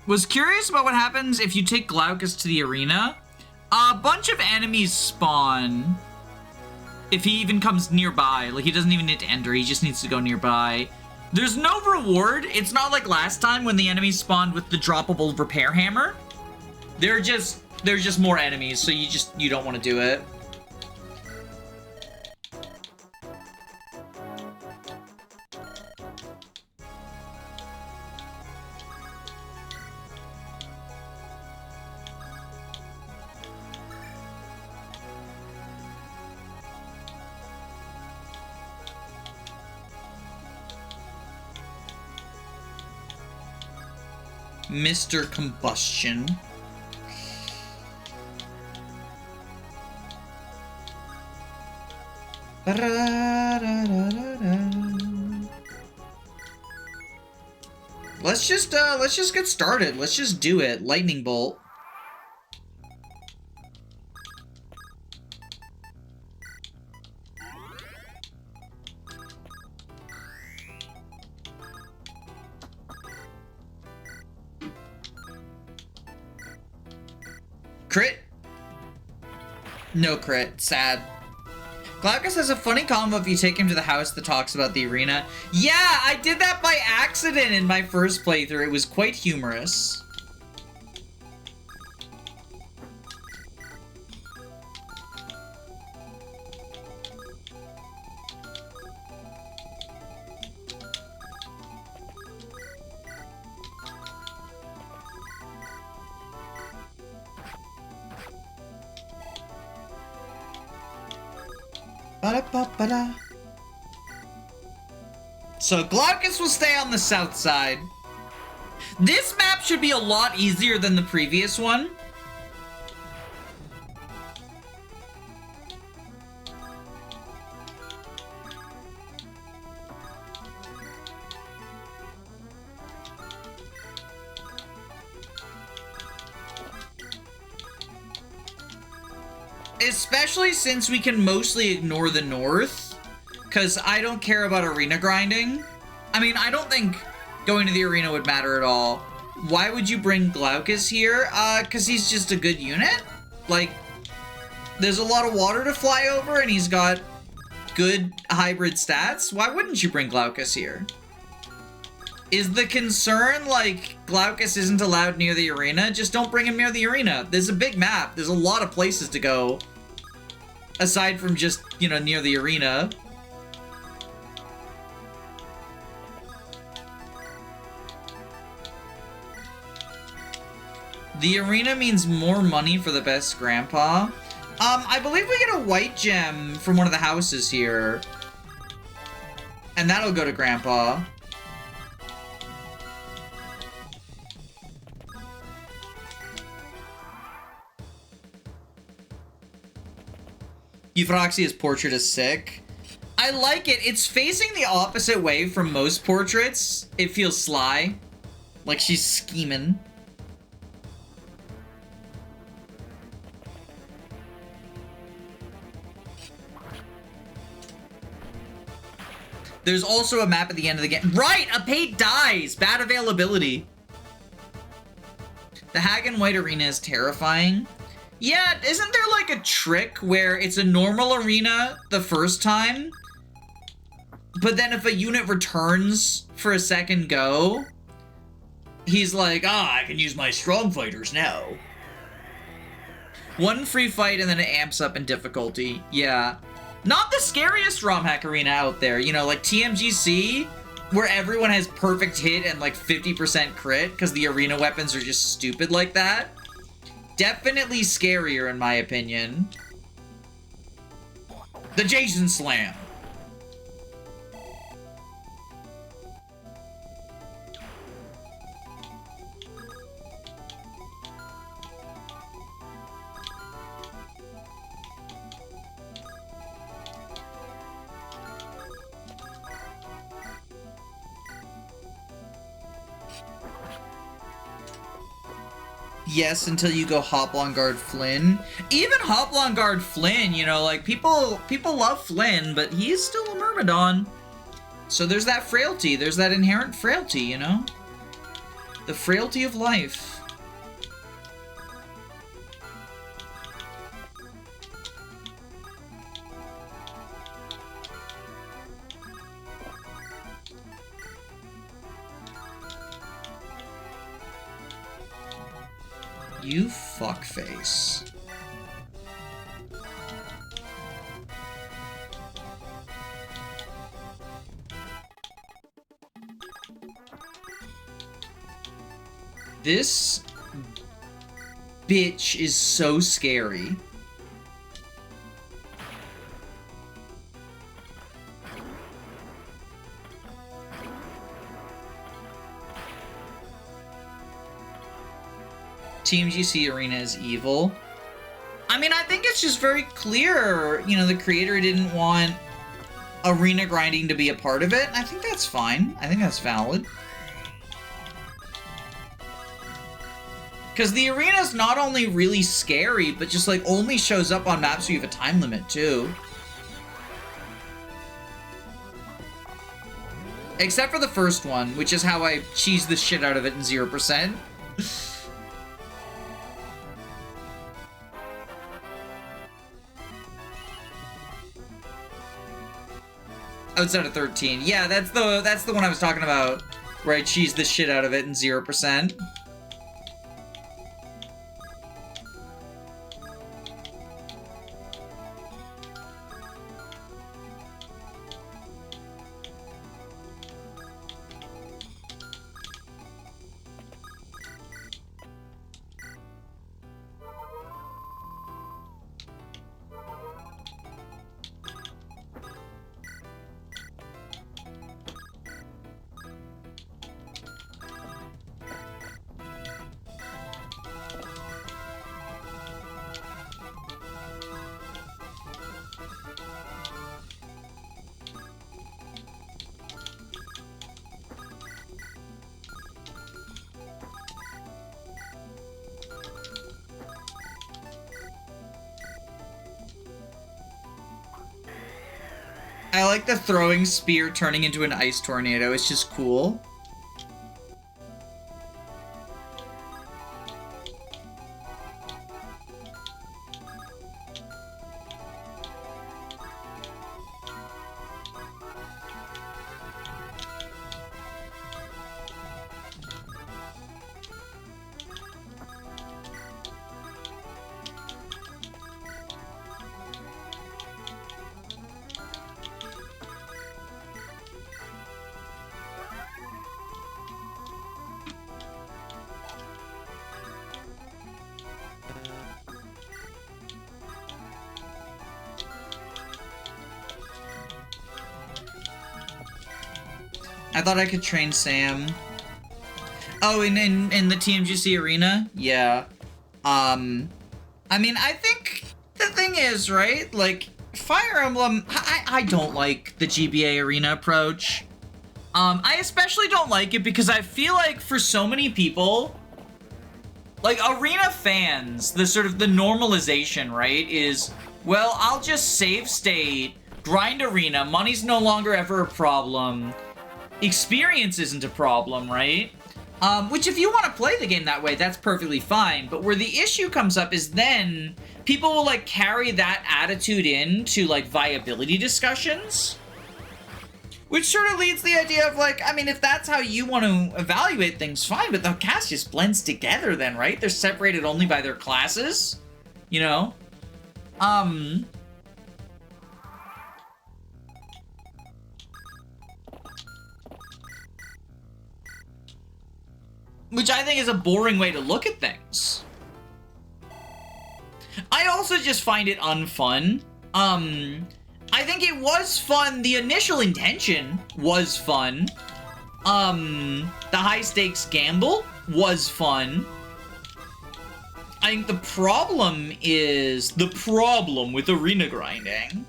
Was curious about what happens if you take Glaucus to the arena. A bunch of enemies spawn if he even comes nearby. Like, he doesn't even need to enter, he just needs to go nearby. There's no reward. It's not like last time when the enemies spawned with the droppable repair hammer. They're just more enemies, so you don't want to do it. Mr. Combustion. Let's just get started. Let's just do it. Lightning bolt. Crit? No crit. Sad. Glaucus has a funny combo if you take him to the house that talks about the arena. Yeah, I did that by accident in my first playthrough. It was quite humorous. Ba-da-ba-ba-da. So Glaucus will stay on the south side. This map should be a lot easier than the previous one. Especially since we can mostly ignore the north, because I don't care about arena grinding. I mean, I don't think going to the arena would matter at all. Why would you bring Glaucus here? Because he's just a good unit? Like, there's a lot of water to fly over and he's got good hybrid stats. Why wouldn't you bring Glaucus here? Is the concern, like, Glaucus isn't allowed near the arena? Just don't bring him near the arena. There's a big map. There's a lot of places to go. Aside from just, you know, near the arena. The arena means more money for the best grandpa. I believe we get a white gem from one of the houses here. And that'll go to grandpa. Euphroxia's portrait is sick. I like it. It's facing the opposite way from most portraits. It feels sly. Like she's scheming. There's also a map at the end of the game. Right! A pate dies! Bad availability. The Hag and White Arena is terrifying. Yeah, isn't there like a trick where it's a normal arena the first time, but then if a unit returns for a second go, he's like, I can use my strong fighters now. One free fight and then it amps up in difficulty. Yeah. Not the scariest ROM hack arena out there, you know, like TMGC, where everyone has perfect hit and like 50% crit because the arena weapons are just stupid like that. Definitely scarier, in my opinion. The Jason Slam. Yes, until you go Hoplon Guard Flynn. Even Hoplon Guard Flynn, you know, like, people love Flynn, but he's still a Myrmidon. So there's that frailty. There's that inherent frailty, you know? The frailty of life. You fuckface. This bitch is so scary. Team GC Arena is evil. I mean, I think it's just very clear, you know, the creator didn't want arena grinding to be a part of it. I think that's fine. I think that's valid. Because the arena's not only really scary, but just, like, only shows up on maps where you have a time limit, too. Except for the first one, which is how I cheese the shit out of it in 0%. Outside of 13. Yeah, that's the one I was talking about, where I cheese the shit out of it in 0%. I like the throwing spear turning into an ice tornado. It's just cool. I thought I could train Sam. Oh, in the TMGC arena? Yeah. I mean, I think the thing is, right? Like, Fire Emblem, I don't like the GBA arena approach. I especially don't like it because I feel like for so many people, like, arena fans, the sort of the normalization, right, is, well, I'll just save state, grind arena, money's no longer ever a problem, experience isn't a problem, right? Which if you want to play the game that way, that's perfectly fine. But where the issue comes up is then people will, like, carry that attitude into, like, viability discussions. Which sort of leads the idea of, like, I mean, if that's how you want to evaluate things, fine, but the cast just blends together then, right? They're separated only by their classes, you know? Which I think is a boring way to look at things. I also just find it unfun. I think it was fun. The initial intention was fun. The high stakes gamble was fun. I think the problem with arena grinding.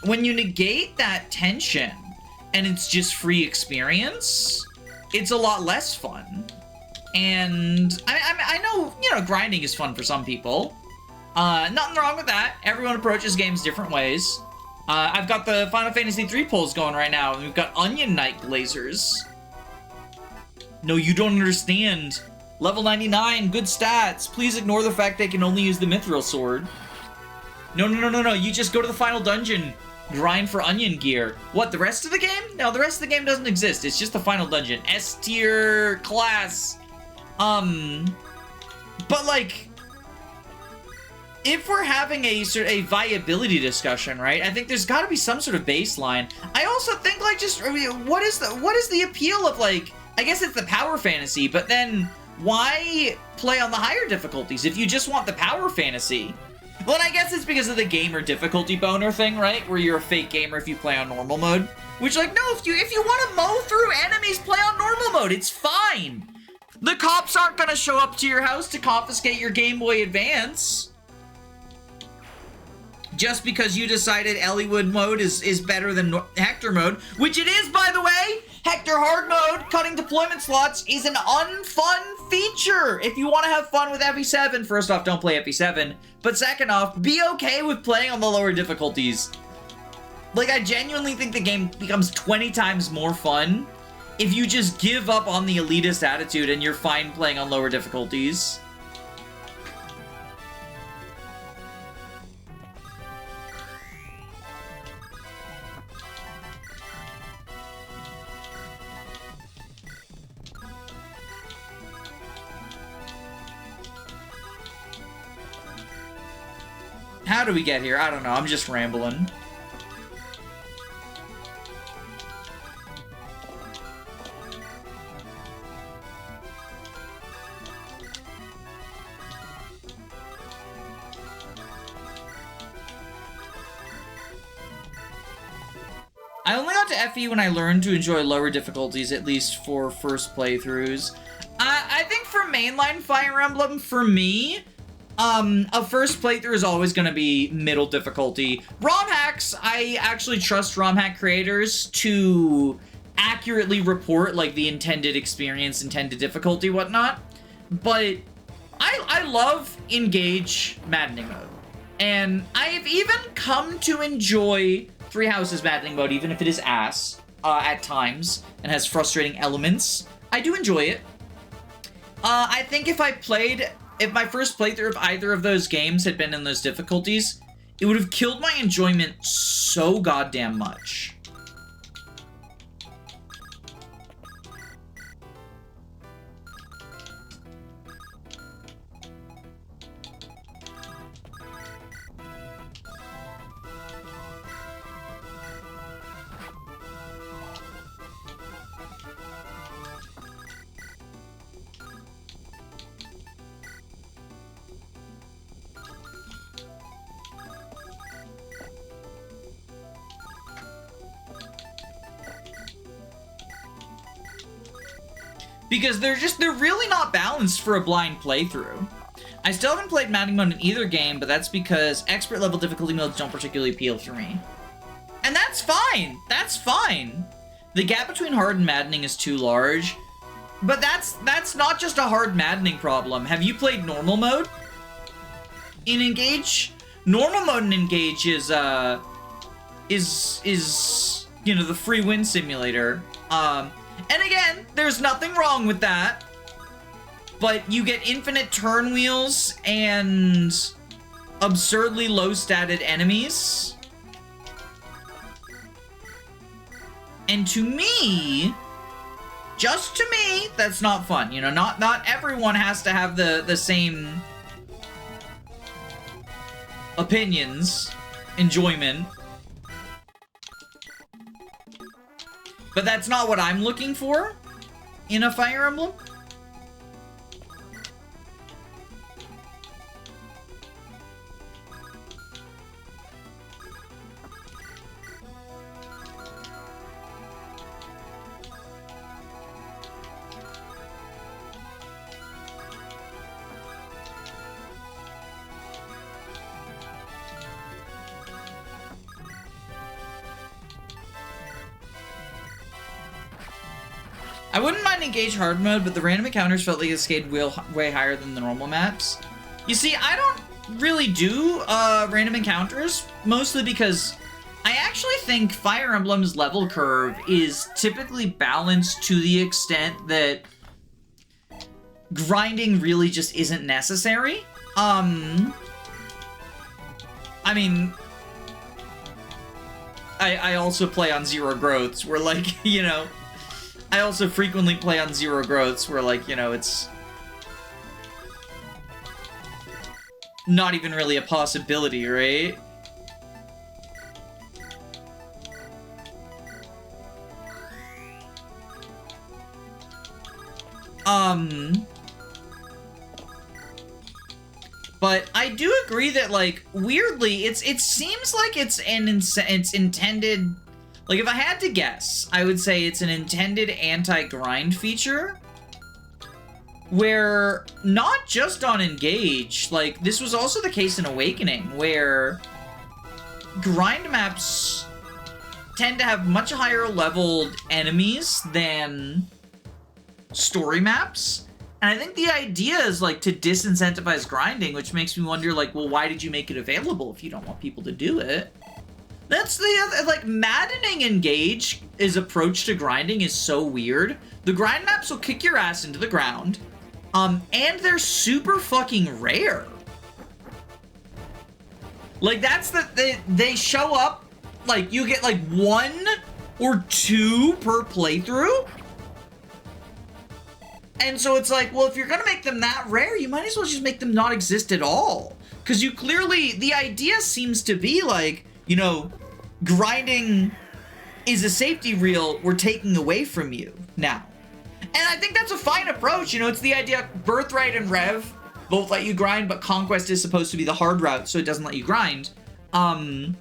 When you negate that tension and it's just free experience, it's a lot less fun. And I know, you know, grinding is fun for some people. Nothing wrong with that. Everyone approaches games different ways. I've got the Final Fantasy III polls going right now, and we've got Onion Knight Glazers. No, you don't understand. Level 99, good stats. Please ignore the fact they can only use the mithril sword. No, no, no, no, no. You just go to the final dungeon. Grind for onion gear. What, the rest of the game? No, the rest of the game doesn't exist. It's just the final dungeon. S tier class. But like, if we're having a sort of a viability discussion, right? I think there's got to be some sort of baseline. I also think like just what is the appeal of like? I guess it's the power fantasy, but then why play on the higher difficulties if you just want the power fantasy? Well, and I guess it's because of the gamer difficulty boner thing, right? Where you're a fake gamer if you play on normal mode. Which, like, no, if you want to mow through enemies, play on normal mode. It's fine. The cops aren't gonna show up to your house to confiscate your Game Boy Advance. Just because you decided Elliewood mode is better than Hector mode, which it is, by the way. Hector hard mode, cutting deployment slots, is an unfun feature. If you want to have fun with FE7, first off, don't play FE7. But second off, be okay with playing on the lower difficulties. Like, I genuinely think the game becomes 20 times more fun if you just give up on the elitist attitude and you're fine playing on lower difficulties. How do we get here? I don't know. I'm just rambling. I only got to FE when I learned to enjoy lower difficulties, at least for first playthroughs. I think for mainline Fire Emblem, for me, a first playthrough is always going to be middle difficulty. ROM hacks, I actually trust ROM hack creators to accurately report, like, the intended experience, intended difficulty, whatnot. But I love Engage Maddening Mode. And I've even come to enjoy Three Houses Maddening Mode, even if it is ass at times and has frustrating elements. I do enjoy it. I think if my first playthrough of either of those games had been in those difficulties, it would have killed my enjoyment so goddamn much. Because they're really not balanced for a blind playthrough. I still haven't played Maddening Mode in either game, but that's because expert level difficulty modes don't particularly appeal to me. And that's fine! That's fine! The gap between hard and maddening is too large, but that's not just a hard maddening problem. Have you played normal mode? In Engage? Normal mode in Engage is you know, the free win simulator. And again, there's nothing wrong with that, but you get infinite turn wheels and absurdly low-statted enemies. And to me, just to me, that's not fun. You know, not everyone has to have the same opinions, enjoyment. But that's not what I'm looking for in a Fire Emblem. I wouldn't mind Engage hard mode, but the random encounters felt like it scaled way higher than the normal maps. You see, I don't really do random encounters, mostly because I actually think Fire Emblem's level curve is typically balanced to the extent that grinding really just isn't necessary. I mean, I also play on zero growths where, like, you know, I also frequently play on zero growths where, like, you know, it's not even really a possibility, right? But I do agree that, like, weirdly, it seems like it's intended, like, if I had to guess, I would say it's an intended anti-grind feature, where not just on Engage, like, this was also the case in Awakening, where grind maps tend to have much higher leveled enemies than story maps. And I think the idea is, like, to disincentivize grinding, which makes me wonder, like, well, why did you make it available if you don't want people to do it? That's the other, like, maddening Engage's approach to grinding is so weird. The grind maps will kick your ass into the ground, and they're super fucking rare. Like, that's they show up, like, you get, like, 1 or 2 per playthrough. And so it's like, well, if you're gonna make them that rare, you might as well just make them not exist at all. Because you clearly, the idea seems to be like, you know, grinding is a safety reel we're taking away from you now. And I think that's a fine approach, you know, it's the idea, Birthright and Rev both let you grind, but Conquest is supposed to be the hard route, so it doesn't let you grind. And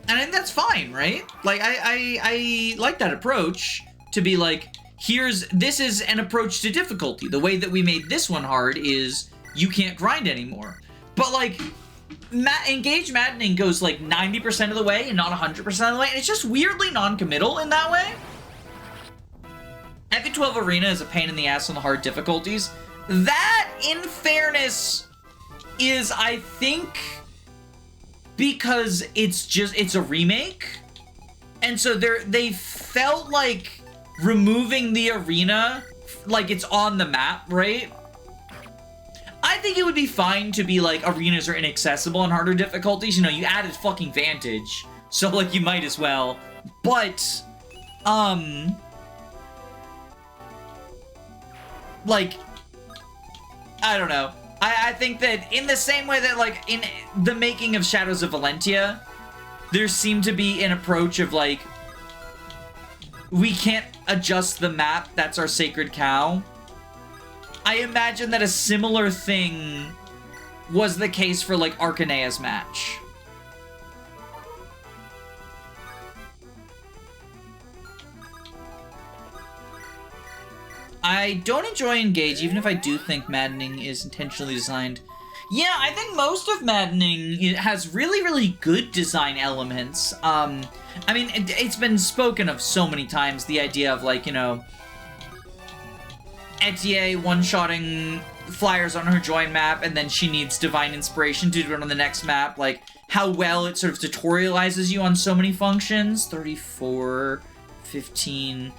I think that's fine, right? Like, I like that approach to be like, this is an approach to difficulty. The way that we made this one hard is you can't grind anymore. But, like, Engage Maddening goes, like, 90% of the way and not 100% of the way, and it's just weirdly non-committal in that way. FE12 Arena is a pain in the ass on the hard difficulties. That, in fairness, is, I think, because it's a remake. And so they felt like removing the arena, like it's on the map, right? I think it would be fine to be like, arenas are inaccessible on harder difficulties. You know, you added fucking Vantage, so, like, you might as well. But, like, I don't know. I think that in the same way that, like, in the making of Shadows of Valentia, there seemed to be an approach of, like, we can't adjust the map, that's our sacred cow. I imagine that a similar thing was the case for, like, Arcanea's match. I don't enjoy Engage, even if I do think Maddening is intentionally designed. Yeah, I think most of Maddening has really, really good design elements. I mean, it's been spoken of so many times, the idea of, like, you know, Etier one-shotting flyers on her join map, and then she needs Divine Inspiration to do it on the next map. Like, how well it sort of tutorializes you on so many functions. 34, 15...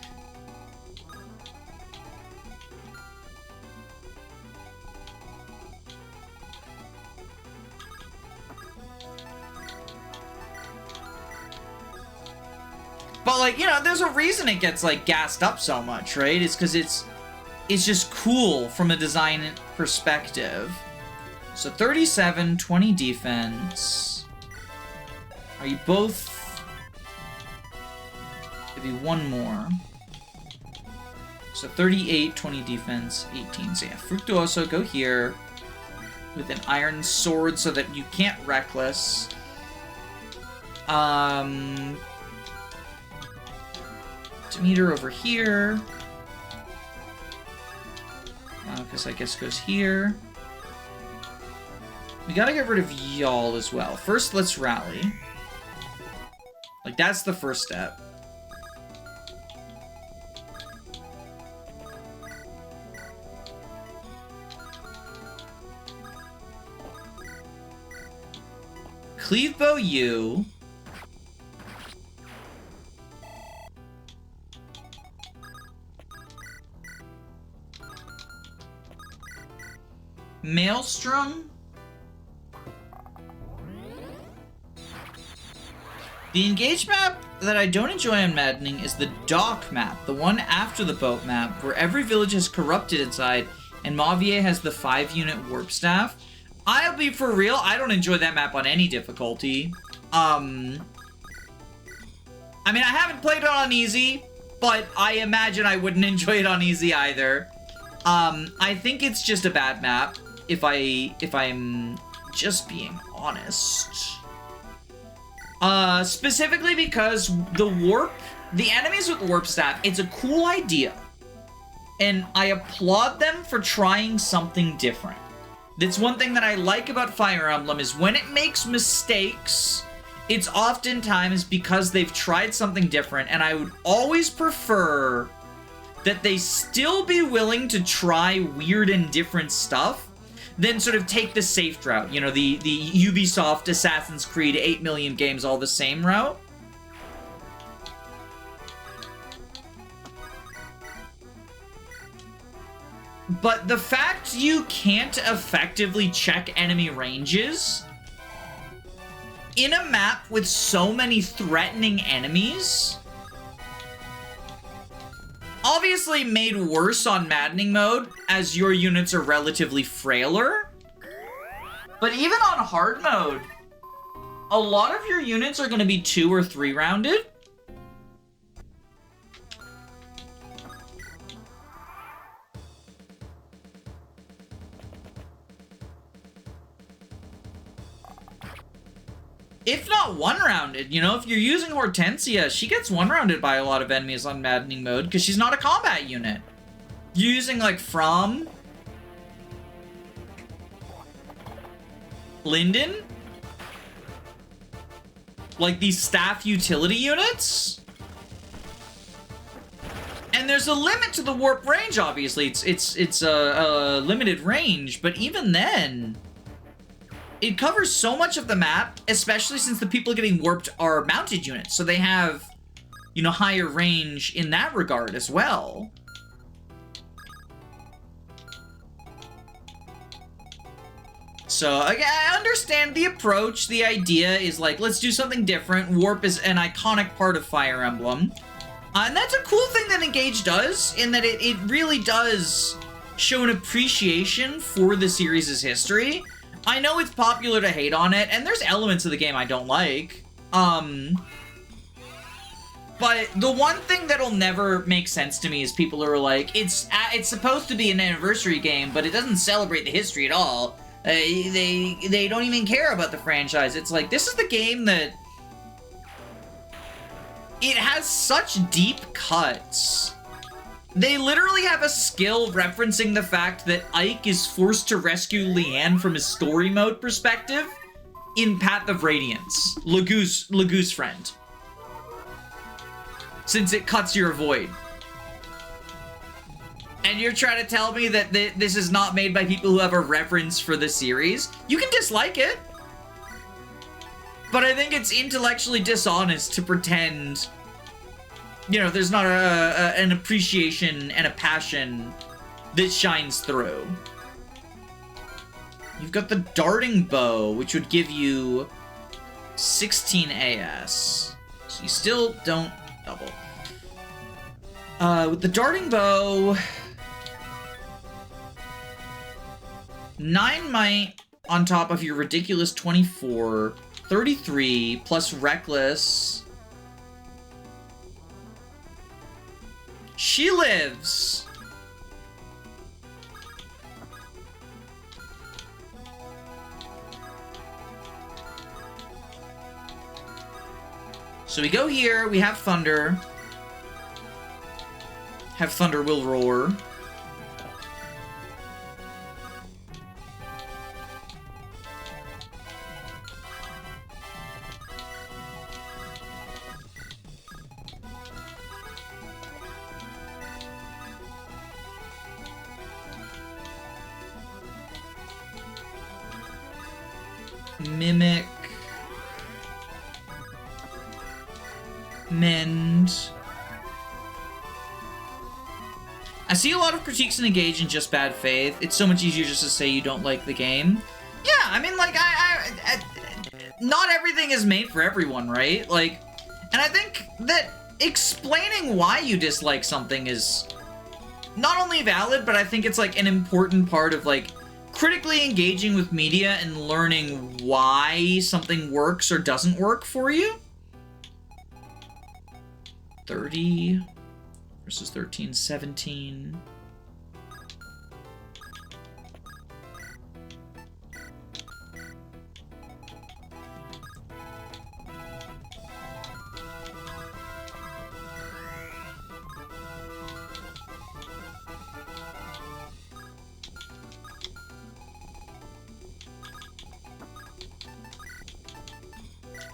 But, like, you know, there's a reason it gets, like, gassed up so much, right? It's because it's just cool from a design perspective. So 37, 20 defense. Are you both... Maybe one more. So 38, 20 defense, 18. So yeah, Fructuoso, go here. With an iron sword so that you can't reckless. Meter over here. Because I guess goes here. We gotta get rid of y'all as well. First, let's rally. Like, that's the first step. Cleavebow you. Maelstrom. The engage map that I don't enjoy on Maddening is the dock map, the one after the boat map, where every village is corrupted inside, and Mauvrier has the 5-unit warp staff. I'll be for real, I don't enjoy that map on any difficulty. I mean, I haven't played it on easy, but I imagine I wouldn't enjoy it on easy either. I think it's just a bad map, if I'm just being honest. Specifically because the enemies with warp staff, it's a cool idea. And I applaud them for trying something different. That's one thing that I like about Fire Emblem is when it makes mistakes, it's oftentimes because they've tried something different, and I would always prefer that they still be willing to try weird and different stuff than sort of take the safe route. You know, the Ubisoft Assassin's Creed 8 million games all the same route. But the fact you can't effectively check enemy ranges in a map with so many threatening enemies, obviously made worse on Maddening mode, as your units are relatively frailer. But even on hard mode, a lot of your units are going to be 2 or 3 rounded. If not 1-rounded, you know, if you're using Hortensia, she gets 1-rounded by a lot of enemies on Maddening mode because she's not a combat unit. You're using, like, From, Linden, like these staff utility units. And there's a limit to the warp range, obviously. It's a limited range, but even then, it covers so much of the map, especially since the people getting warped are mounted units, so they have, you know, higher range in that regard as well. So, again, I understand the approach. The idea is, like, let's do something different. Warp is an iconic part of Fire Emblem. And that's a cool thing that Engage does, in that it really does show an appreciation for the series' history. I know it's popular to hate on it, and there's elements of the game I don't like. But the one thing that'll never make sense to me is people who are like, it's supposed to be an anniversary game, but it doesn't celebrate the history at all. They don't even care about the franchise. It's like, this is the game that... It has such deep cuts. They literally have a skill referencing the fact that Ike is forced to rescue Leanne from his story mode perspective in Path of Radiance, Lagoo's friend. Since it cuts your void. And you're trying to tell me that this is not made by people who have a reverence for the series? You can dislike it. But I think it's intellectually dishonest to pretend, you know, there's not an appreciation and a passion that shines through. You've got the darting bow, which would give you 16 AS. So you still don't double. With the darting bow, 9 might on top of your ridiculous 24, 33 plus reckless. She lives. So we go here, we have Thunder. Have Thunder will roar. Mimic. Mend. see a lot of critiques in Engage in just bad faith. It's so much easier just to say you don't like the game. Yeah, I mean, like, not everything is made for everyone, right? Like, and I think that explaining why you dislike something is not only valid, but I think it's, like, an important part of, like, critically engaging with media and learning why something works or doesn't work for you. 30 versus 13, 17.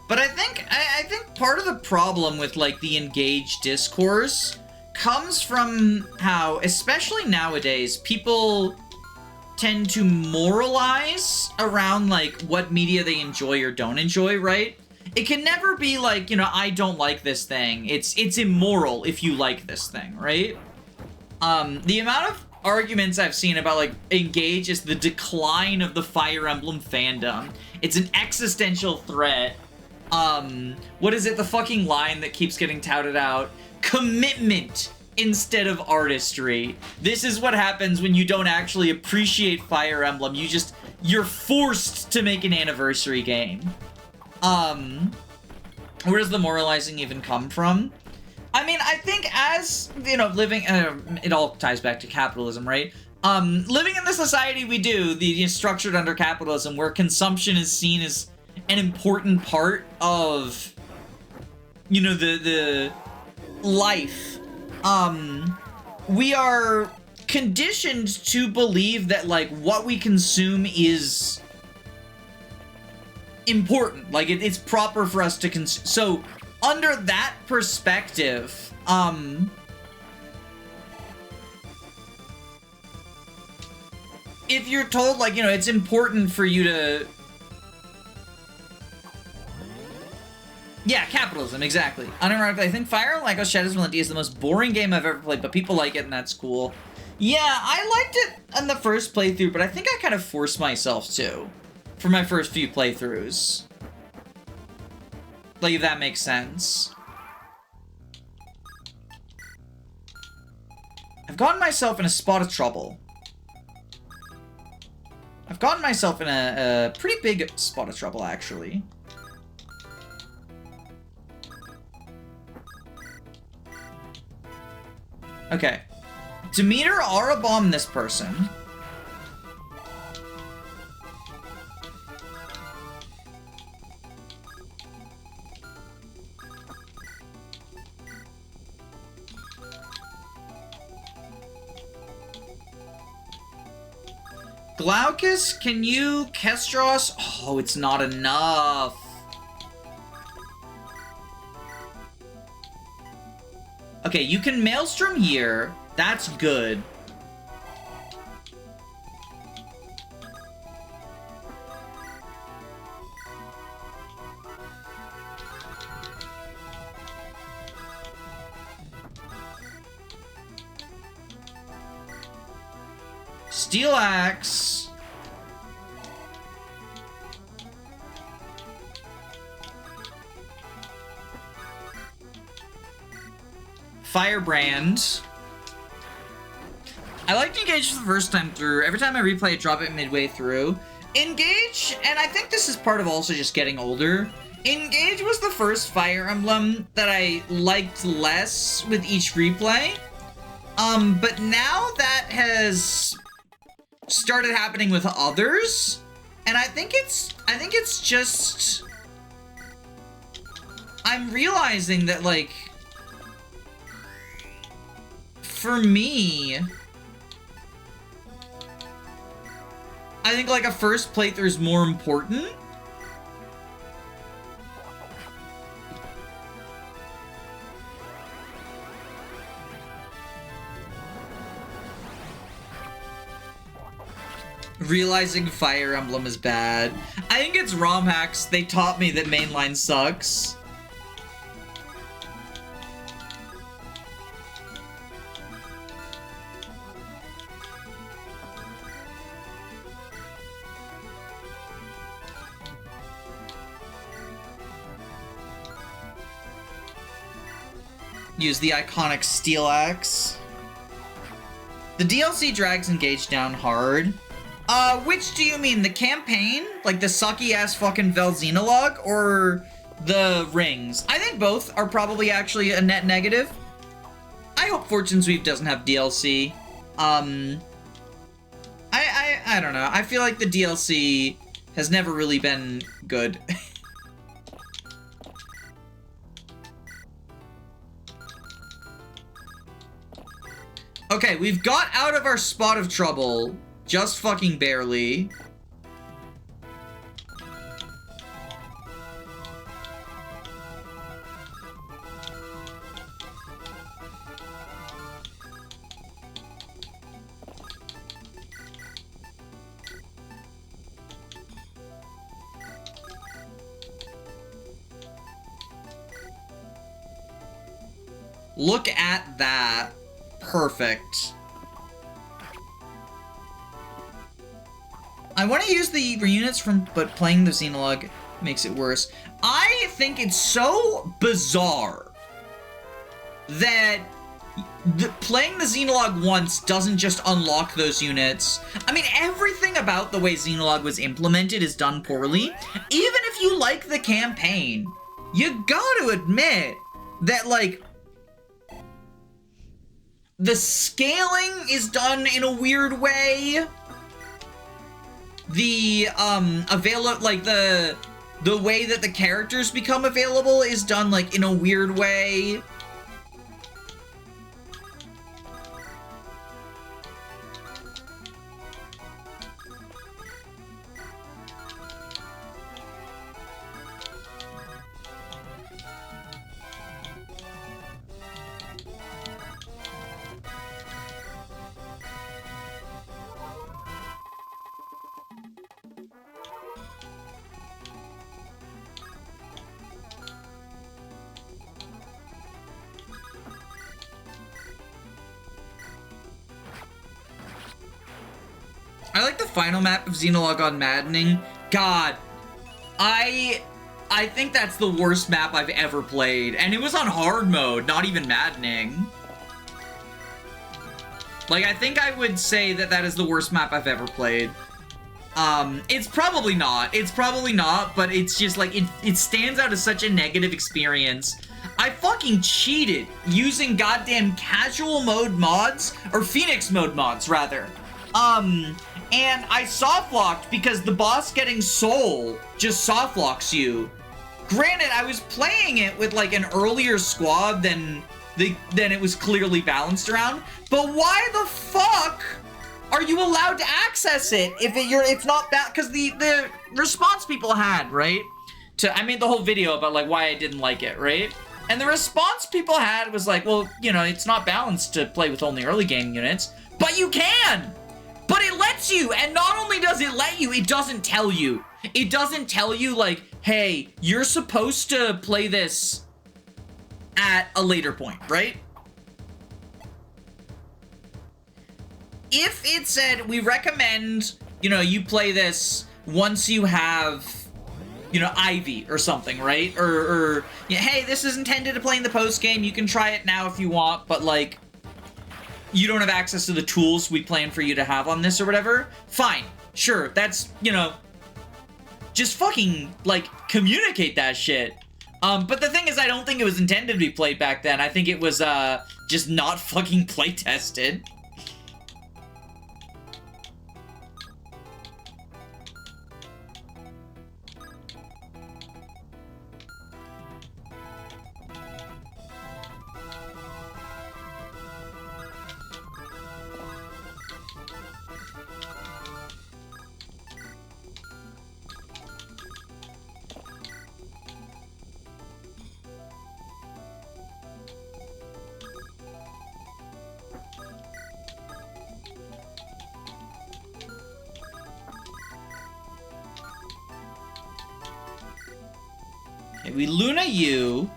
But I think part of the problem with, like, the engaged discourse comes from how, especially nowadays, people tend to moralize around, like, what media they enjoy or don't enjoy, right? It can never be like, you know, I don't like this thing. It's immoral if you like this thing, right? The amount of arguments I've seen about, like, Engage is the decline of the Fire Emblem fandom. It's an existential threat. What is it? The fucking line that keeps getting touted out. Commitment instead of artistry. This is what happens when you don't actually appreciate Fire Emblem. You're forced to make an anniversary game. Where does the moralizing even come from? I mean, I think as, you know, living, it all ties back to capitalism, right? Living in the society we do, structured under capitalism, where consumption is seen as an important part of, you know, the life. We are conditioned to believe that, like, what we consume is important. Like, it's proper for us to consume. So, under that perspective, if you're told, like, you know, it's important for you to... Yeah, capitalism, exactly. Unironically, I think Fire Emblem Echo Shadows Valenti is the most boring game I've ever played, but people like it, and that's cool. Yeah, I liked it in the first playthrough, but I think I kind of forced myself to for my first few playthroughs. Like, if that makes sense. I've gotten myself in a spot of trouble. I've gotten myself in a pretty big spot of trouble, actually. Okay. Demeter aura bomb this person. Glaucus, can you Kestros? Oh, it's not enough. Okay, you can Maelstrom here. That's good. Steel Axe. Firebrand. I liked Engage the first time through. Every time I replay it, drop it midway through. Engage, and I think this is part of also just getting older. Engage was the first Fire Emblem that I liked less with each replay. But now that has started happening with others, and I think it's just... I'm realizing that, like, for me, I think, like, a first playthrough is more important. Realizing Fire Emblem is bad. I think it's ROM hacks. They taught me that mainline sucks. Use the iconic steel axe. The DLC drags Engage down hard. Which do you mean? The campaign? Like the sucky-ass fucking Velxenologue? Or the rings? I think both are probably actually a net negative. I hope Fortune's Weave doesn't have DLC. I don't know. I feel like the DLC has never really been good. Okay, we've got out of our spot of trouble. Just fucking barely. Look at that. Perfect. I want to use the reunits from, but playing the Xenologue makes it worse. I think it's so bizarre that playing the Xenologue once doesn't just unlock those units. I mean, everything about the way Xenologue was implemented is done poorly. Even if you like the campaign, you gotta admit that, like, the scaling is done in a weird way. The, like, the way that the characters become available is done, like, in a weird way. I like the final map of Xenologue on Maddening. God, I think that's the worst map I've ever played. And it was on hard mode, not even Maddening. Like, I think I would say that that is the worst map I've ever played. It's probably not. It's probably not, but it's just like, it stands out as such a negative experience. I fucking cheated using goddamn casual mode mods, or Phoenix mode mods, rather. And I softlocked because the boss getting soul just softlocks you. Granted, I was playing it with like an earlier squad than it was clearly balanced around. But why the fuck are you allowed to access it if it's not that? Because the response people had, right? I made the whole video about like why I didn't like it, right? And the response people had was like, well, you know, it's not balanced to play with only early game units, but you can. But it lets you, and not only does it let you, it doesn't tell you. It doesn't tell you, like, hey, you're supposed to play this at a later point, right? If it said, we recommend, you know, you play this once you have, you know, Ivy or something, right? Or you know, hey, this is intended to play in the post-game, you can try it now if you want, but, like, you don't have access to the tools we plan for you to have on this or whatever, fine, sure, that's, you know, just fucking, like, communicate that shit. But the thing is, I don't think it was intended to be played back then. I think it was, just not fucking play-tested. Okay, we Luna you.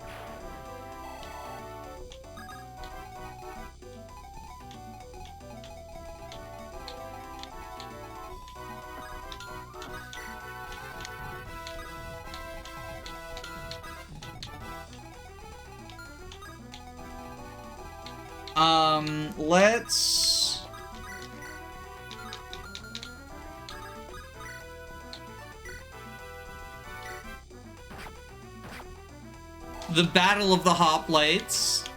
Let's... The Battle of the Hoplites.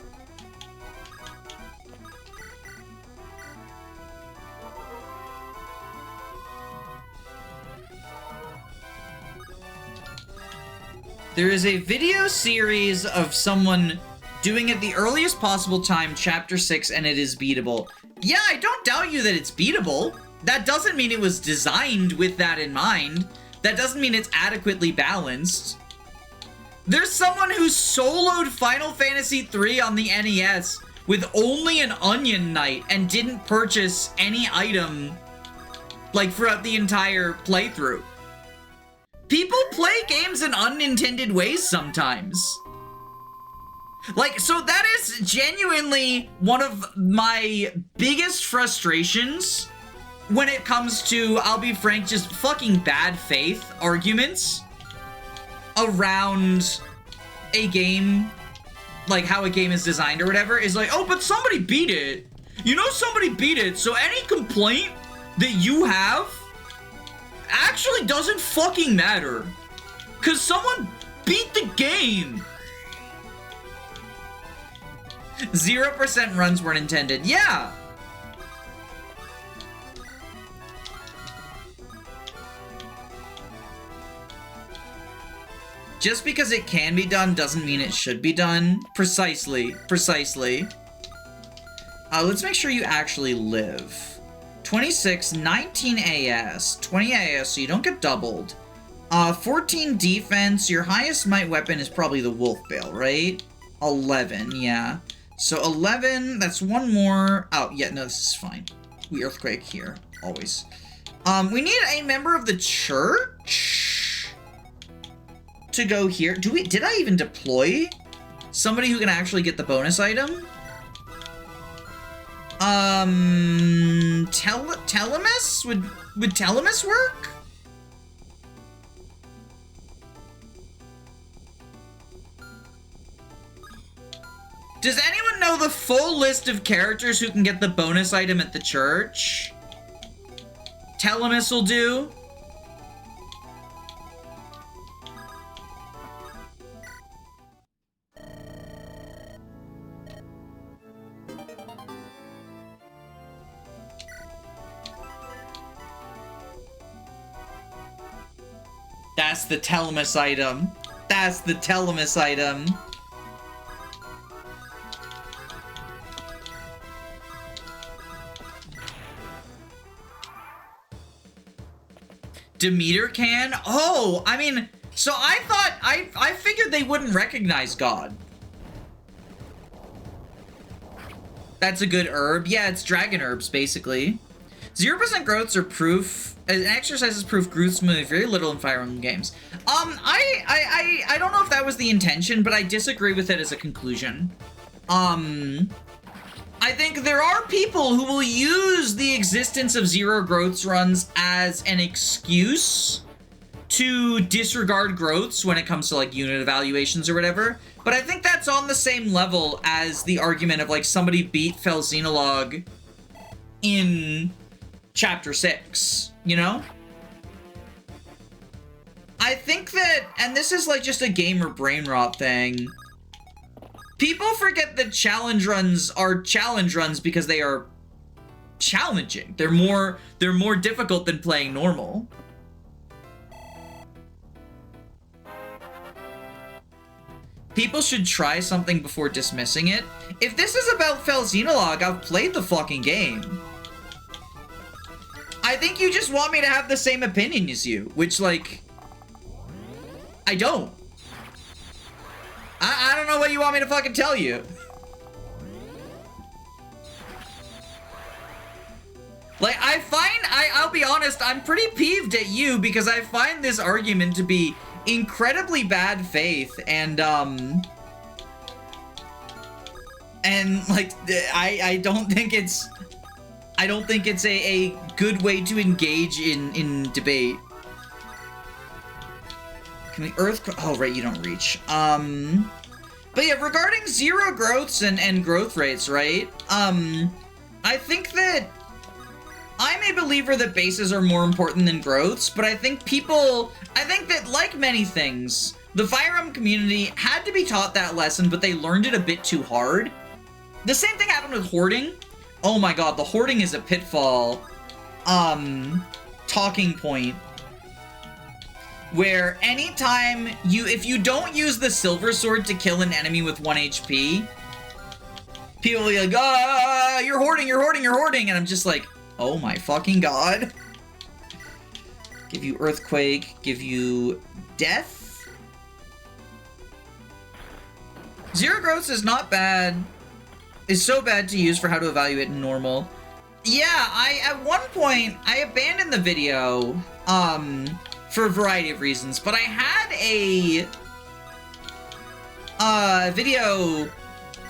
There is a video series of someone doing at the earliest possible time Chapter 6, and it is beatable. Yeah, I don't doubt you that it's beatable. That doesn't mean it was designed with that in mind. That doesn't mean it's adequately balanced. There's someone who soloed Final Fantasy III on the NES with only an Onion Knight and didn't purchase any item, like, throughout the entire playthrough. People play games in unintended ways sometimes. Like, so that is genuinely one of my biggest frustrations when it comes to, I'll be frank, just fucking bad faith arguments around a game, like how a game is designed or whatever, is like, oh, but somebody beat it. You know somebody beat it, so any complaint that you have actually doesn't fucking matter. Because someone beat the game. 0% runs weren't intended. Yeah. Just because it can be done doesn't mean it should be done. Precisely. Precisely. Let's make sure you actually live. 26, 19 AS, 20 AS, so you don't get doubled. 14 defense, your highest might weapon is probably the Wolf Bale, right? 11, yeah. So 11, that's one more. Oh, yeah, no, this is fine. We Earthquake here, always. We need a member of the church to go here. Did I even deploy somebody who can actually get the bonus item? Telemus? Would Telemus work? Does anyone know the full list of characters who can get the bonus item at the church? Telemus will do. That's the Telemus item. That's the Telemus item. Demeter can? Oh, I mean, so I thought, I figured they wouldn't recognize God. That's a good herb. Yeah, it's dragon herbs, basically. 0% growths are proof. An exercise is proof growths move very little in Fire Emblem games. I don't know if that was the intention, but I disagree with it as a conclusion. I think there are people who will use the existence of 0 growths runs as an excuse to disregard growths when it comes to, like, unit evaluations or whatever. But I think that's on the same level as the argument of, like, somebody beat Fel Xenologue in Chapter 6, you know? I think that, and this is, like, just a gamer brain rot thing, people forget that challenge runs are challenge runs because they are challenging. They're more difficult than playing normal. People should try something before dismissing it. If this is about Fel Xenologue, I've played the fucking game. I think you just want me to have the same opinion as you, which, like, I don't. I don't know what you want me to fucking tell you. Like, I'll be honest, I'm pretty peeved at you because I find this argument to be incredibly bad faith and like, I don't think it's a good way to engage in debate. Can we earthquake? Oh, right, you don't reach. But yeah, regarding zero growths and growth rates, right? I think that I'm a believer that bases are more important than growths, but I think that like many things, the Fire Emblem community had to be taught that lesson, but they learned it a bit too hard. The same thing happened with hoarding. Oh my god, the hoarding is a pitfall, talking point. Where anytime if you don't use the silver sword to kill an enemy with 1 HP, people will be like, ah, you're hoarding, you're hoarding, you're hoarding, and I'm just like, oh my fucking god. Give you Earthquake, give you Death. Zero growths is not bad. It's so bad to use for how to evaluate in normal. Yeah, at one point, I abandoned the video, for a variety of reasons, but I had a video.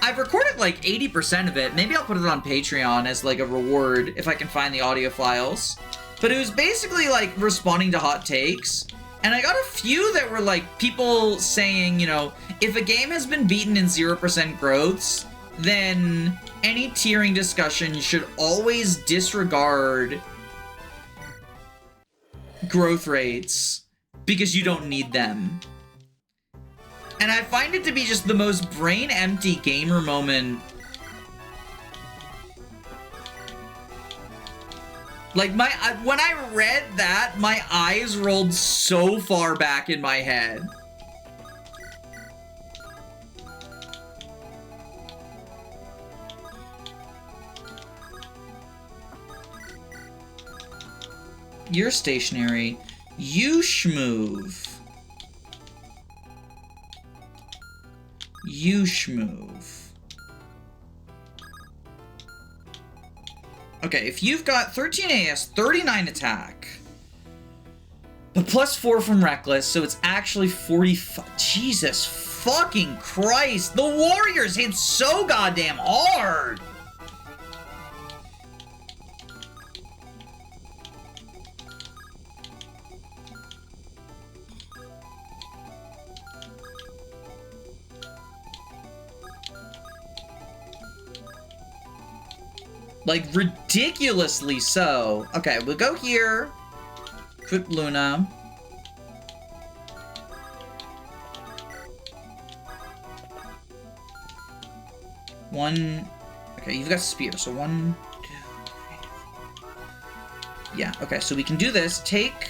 I've recorded like 80% of it. Maybe I'll put it on Patreon as like a reward if I can find the audio files. But it was basically like responding to hot takes. And I got a few that were like people saying, you know, if a game has been beaten in 0% growths, then any tiering discussion should always disregard growth rates because you don't need them. And I find it to be just the most brain-empty gamer moment. Like, when I read that, my eyes rolled so far back in my head. You're stationary. You schmoove. You schmoove. Okay, if you've got 13 AS, 39 attack, but +4 from Reckless, so it's actually 45. Jesus fucking Christ! The Warriors hit so goddamn hard! Like, ridiculously so. Okay, we'll go here. Put Luna. One. Okay, you've got Spear, so 1, 2, 3, 4. Yeah, okay, so we can do this. Take.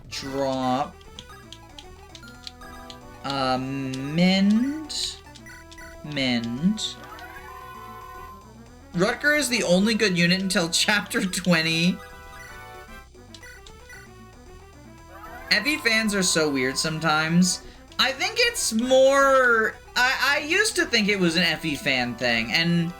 Drop. Mend. Mend. Rutger is the only good unit until chapter 20. Evi fans are so weird sometimes. I think it's more... I used to think it was an Effie fan thing, and...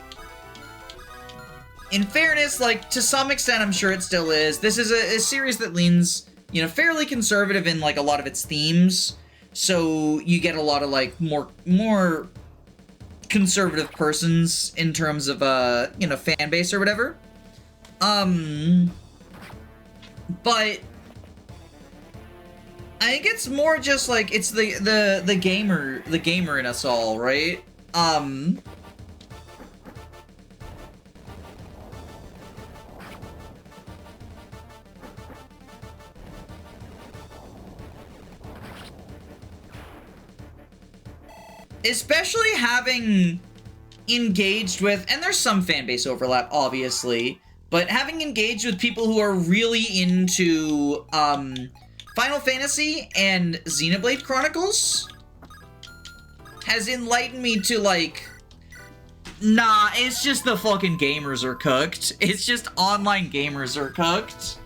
in fairness, like, to some extent, I'm sure it still is. This is a series that leans, you know, fairly conservative in, like, a lot of its themes. So, you get a lot of, like, more conservative persons in terms of you know, fan base or whatever. But I think it's more just like it's the gamer in us all, right? Especially having engaged with, and there's some fan base overlap, obviously, but having engaged with people who are really into Final Fantasy and Xenoblade Chronicles has enlightened me to, like, nah, it's just the fucking gamers are cooked. It's just online gamers are cooked.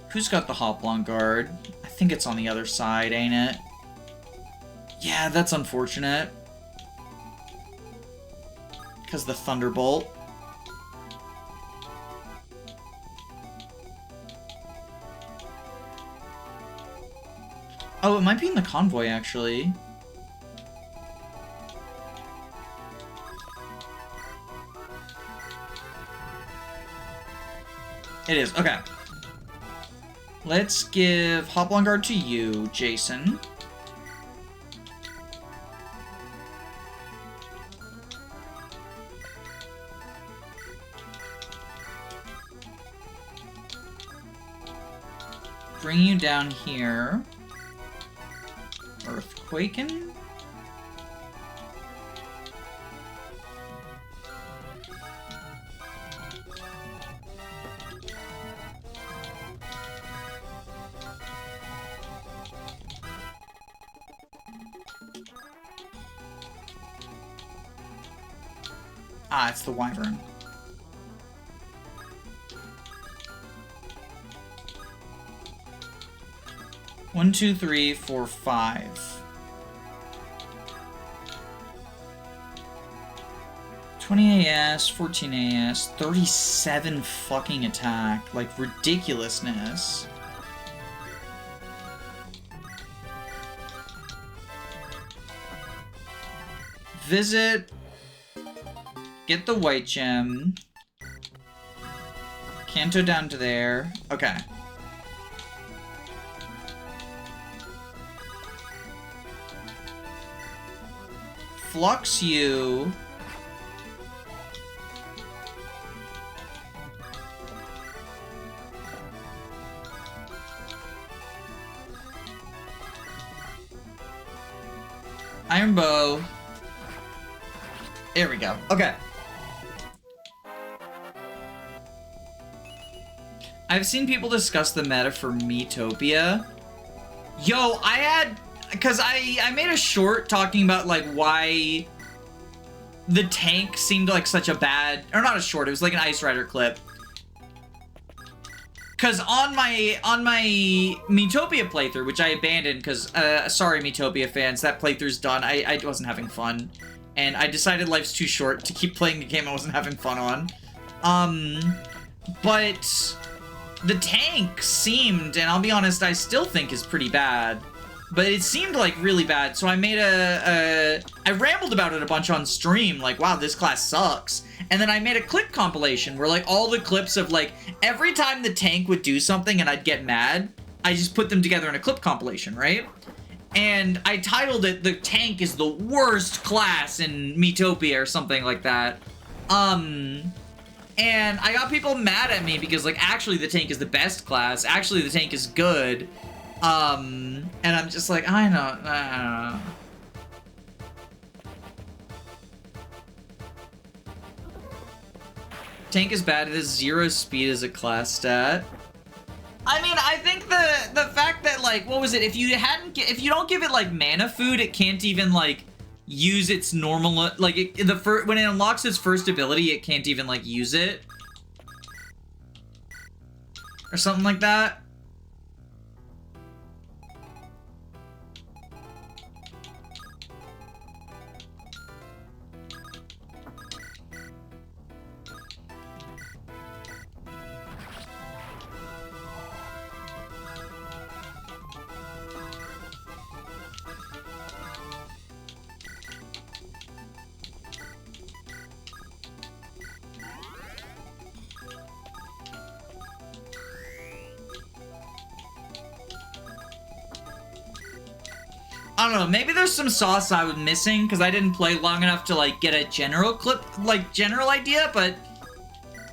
Who's got the Hoplon guard? I think it's on the other side, ain't it? Yeah, that's unfortunate. Because the Thunderbolt. Oh, it might be in the convoy, actually. It is. Okay. Let's give Hoplon Guard to you, Jason. Bring you down here. Earthquaking? Ah, it's the Wyvern. One, two, three, four, five. 20 AS, 14 AS, 37 fucking attack. Like, ridiculousness. Visit. Get the white gem. Canto down to there. Okay. Flux you. Iron Bow. There we go. Okay. I've seen people discuss the meta for Metopia. Yo, I had... Because I made a short talking about, like, why the tank seemed like such a bad... Or not a short, it was like an Ice Rider clip. Because on my Metopia playthrough, which I abandoned because, sorry Metopia fans, that playthrough's done. I wasn't having fun. And I decided life's too short to keep playing the game I wasn't having fun on. But the tank seemed, and I'll be honest, I still think is pretty bad. But it seemed like really bad, so I made I rambled about it a bunch on stream, like, wow, this class sucks. And then I made a clip compilation where, like, all the clips of, like, every time the tank would do something and I'd get mad, I just put them together in a clip compilation, right? And I titled it, The Tank is the Worst Class in Metopia or something like that. And I got people mad at me because, like, actually the tank is the best class, actually the tank is good. And I'm just like, I don't know. Tank is bad, it has 0 speed as a class stat. I mean, I think the fact that, like, what was it? If you don't give it, like, mana food, it can't even, like, use its normal, like, when it unlocks its first ability, it can't even, like, use it. Or something like that. I don't know, maybe there's some sauce I was missing because I didn't play long enough to, like, get a general general idea, but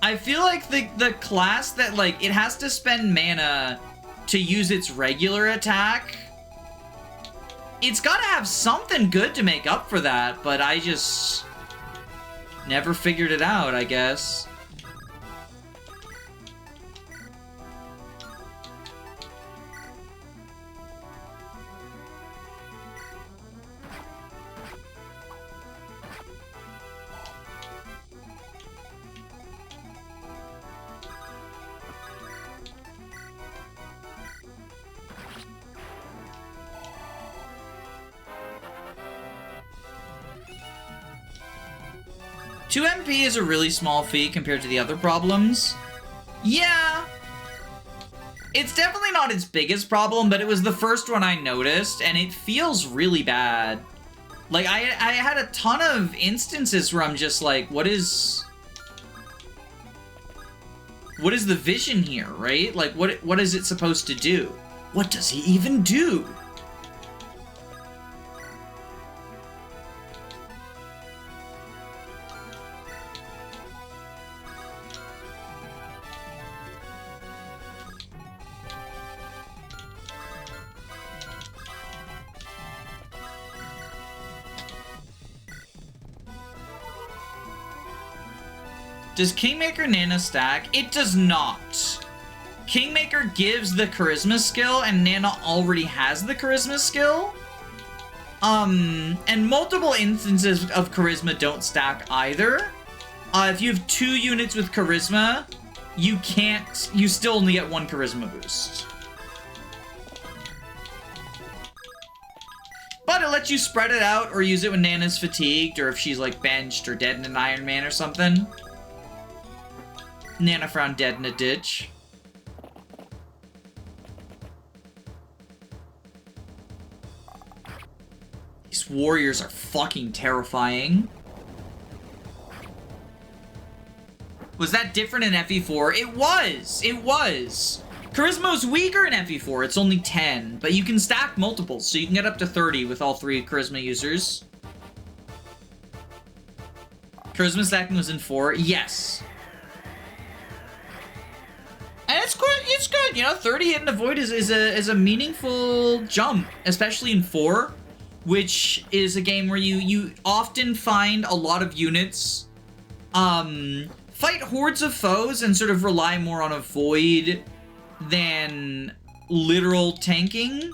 I feel like the class that, like, it has to spend mana to use its regular attack, it's gotta have something good to make up for that, but I just never figured it out, I guess. Two MP is a really small fee compared to the other problems. Yeah. It's definitely not its biggest problem, but it was the first one I noticed, and it feels really bad. Like, I had a ton of instances where I'm just like, what is what is the vision here, right? Like, what is it supposed to do? What does he even do? Does Kingmaker Nana stack? It does not. Kingmaker gives the charisma skill, and Nana already has the charisma skill. And multiple instances of charisma don't stack either. If you have 2 units with charisma, you still only get 1 charisma boost. But it lets you spread it out or use it when Nana's fatigued, or if she's like benched or dead in an Iron Man or something. Nana found dead in a ditch. These warriors are fucking terrifying. Was that different in FE4? It was! It was! Charisma is weaker in FE4, it's only 10, but you can stack multiples, so you can get up to 30 with all 3 charisma users. Charisma stacking was in 4? Yes. And it's good, you know, 30 hitting a void is a meaningful jump, especially in 4, which is a game where you often find a lot of units fight hordes of foes and sort of rely more on a void than literal tanking.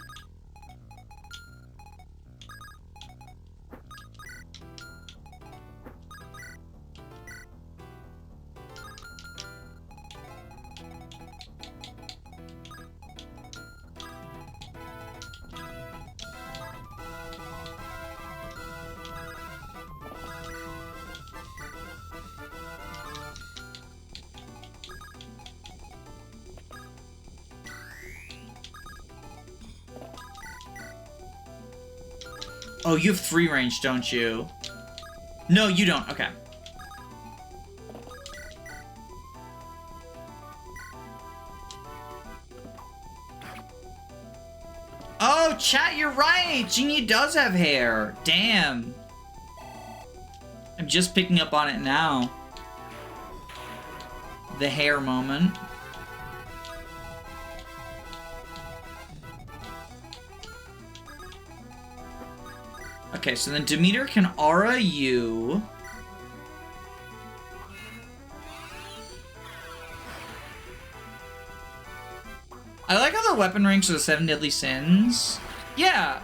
Oh, you have 3 range, don't you? No, you don't. Okay. Oh, chat, you're right! Genie does have hair. Damn. I'm just picking up on it now. The hair moment. Okay, so then Demeter can aura you. I like how the weapon ranks are the 7 deadly sins. Yeah.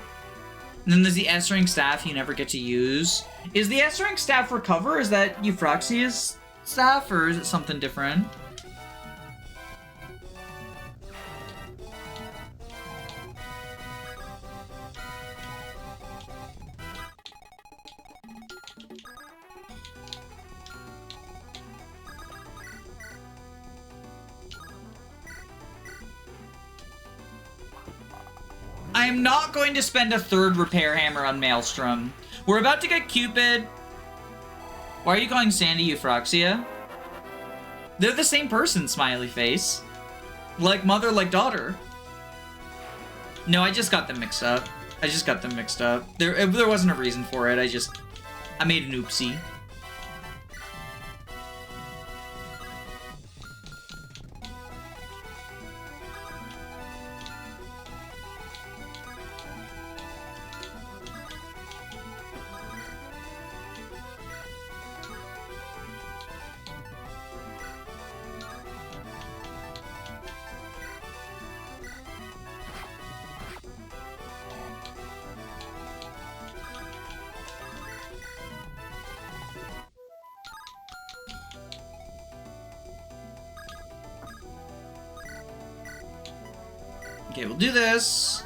And then there's the S rank staff you never get to use. Is the S rank staff recover? Is that Euphraxia's staff, or is it something different? I am not going to spend a 3rd repair hammer on Maelstrom. We're about to get Cupid. Why are you calling Sandy Euphraxia? They're the same person, smiley face. Like mother, like daughter. No, I just got them mixed up. There wasn't a reason for it. I made an oopsie. Okay, we'll do this.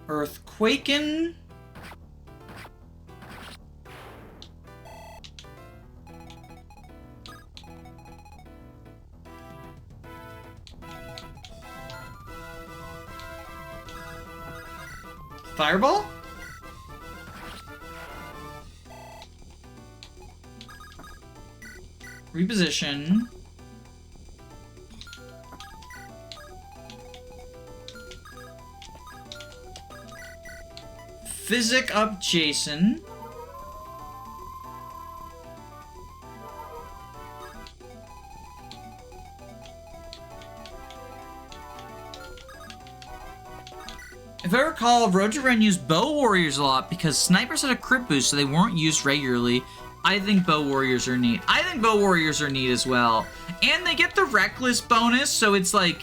Earthquaken. Fireball? Reposition. Physic up Jason. If I recall, Roger Ren used bow warriors a lot because snipers had a crit boost, so they weren't used regularly. I think bow warriors are neat. I think bow warriors are neat as well. And they get the reckless bonus, so it's like,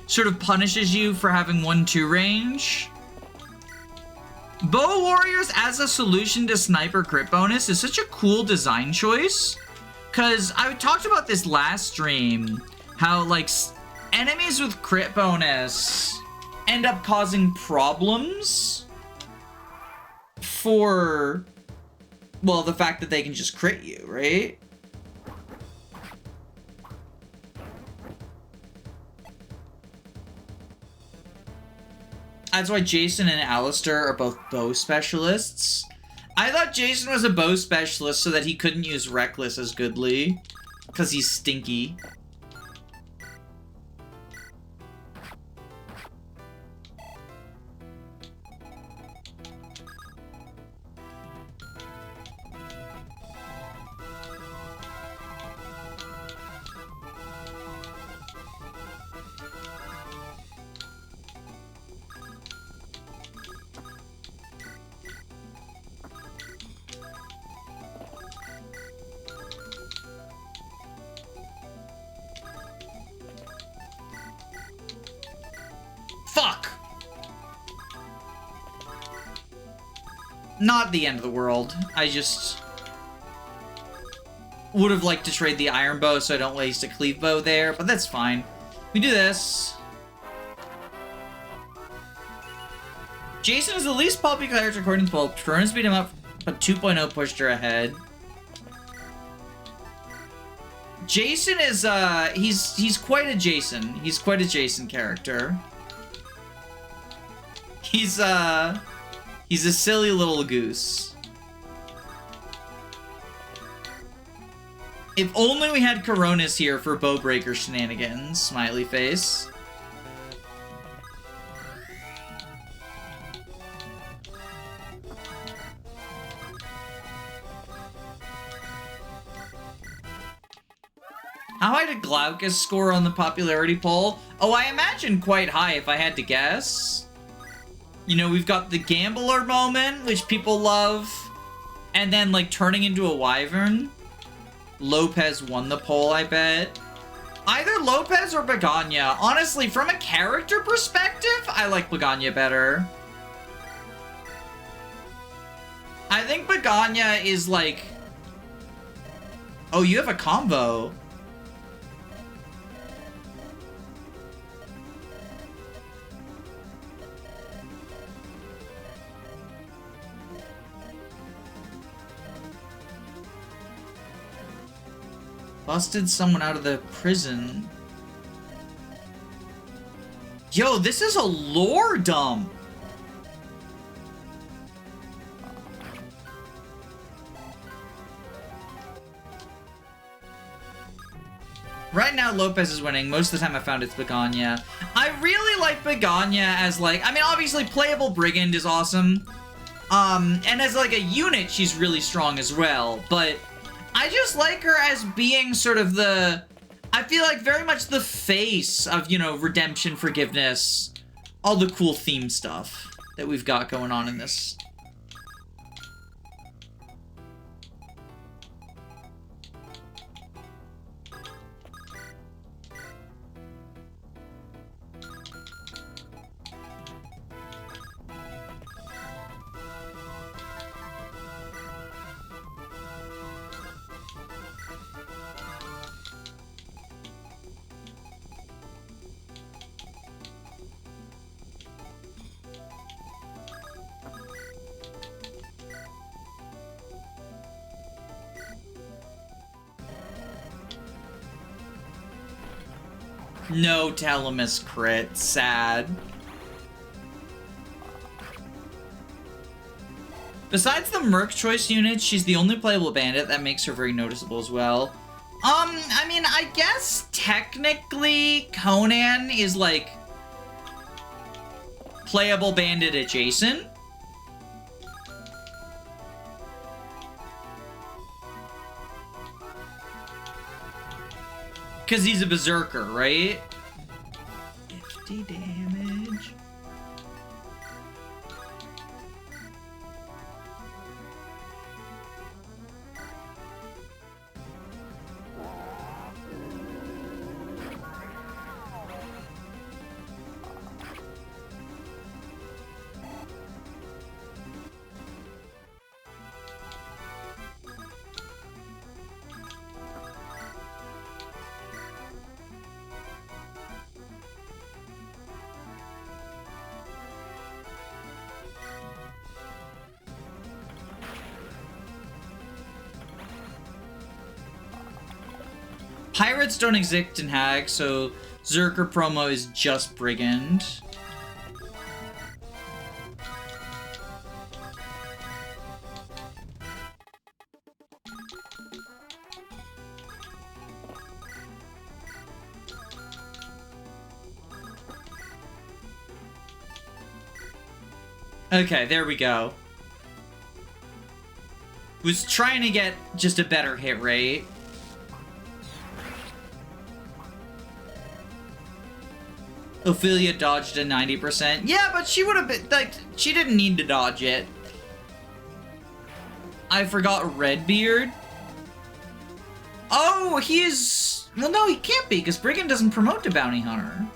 sort of punishes you for having 1-2 range. Bow warriors as a solution to sniper crit bonus is such a cool design choice. Because I talked about this last stream, how like enemies with crit bonus end up causing problems for, well, the fact that they can just crit you, right? That's why Jason and Alistair are both bow specialists. I thought Jason was a bow specialist so that he couldn't use Reckless as goodly, because he's stinky. Fuck! Not the end of the world. I just would have liked to trade the iron bow so I don't waste a cleave bow there, but that's fine. We do this. Jason is the least popular character according to Pulp. Cronus beat him up, but 2.0 pushed her ahead. Jason is, he's quite a Jason. He's quite a Jason character. He's a silly little goose. If only we had Coronis here for Bowbreaker shenanigans, smiley face. How high did Glaucus score on the popularity poll? Oh, I imagine quite high if I had to guess. You know, we've got the gambler moment, which people love, and then, like, turning into a wyvern. Lopez won the poll, I bet. Either Lopez or Begonia. Honestly, from a character perspective, I like Begonia better. I think Begonia is, like... Oh, you have a combo. Busted someone out of the prison. Yo, this is a lore dump. Right now, Lopez is winning. Most of the time I found it's Begonia. I really like Begonia as, like... I mean, obviously, playable Brigand is awesome. And as, like, a unit, she's really strong as well. But... I just like her as being sort of the... I feel like very much the face of, you know, redemption, forgiveness, all the cool theme stuff that we've got going on in this. No Telemus crit. Sad. Besides the Merc choice units, she's the only playable bandit. That makes her very noticeable as well. I mean, I guess technically Conan is like playable bandit adjacent. Because he's a berserker, right? 50 damage. Pirates don't exist in Hag, so Zerker promo is just Brigand. Okay, there we go. Was trying to get just a better hit rate. Ophelia dodged a 90%. Yeah, but she would have been, like, she didn't need to dodge it. I forgot Redbeard. Oh, he is... Well, no, he can't be, because Brigand doesn't promote to Bounty Hunter.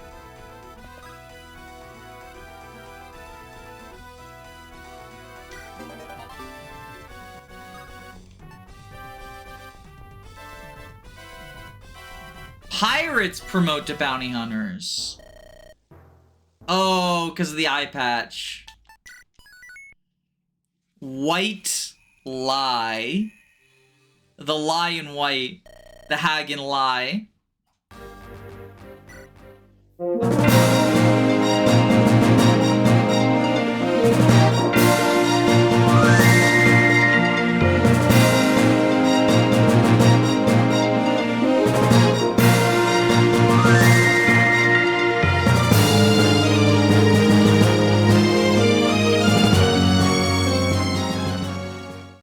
Pirates promote to Bounty Hunters. Oh, because of the eye patch. White lie. The lie in white. The Hag in lie.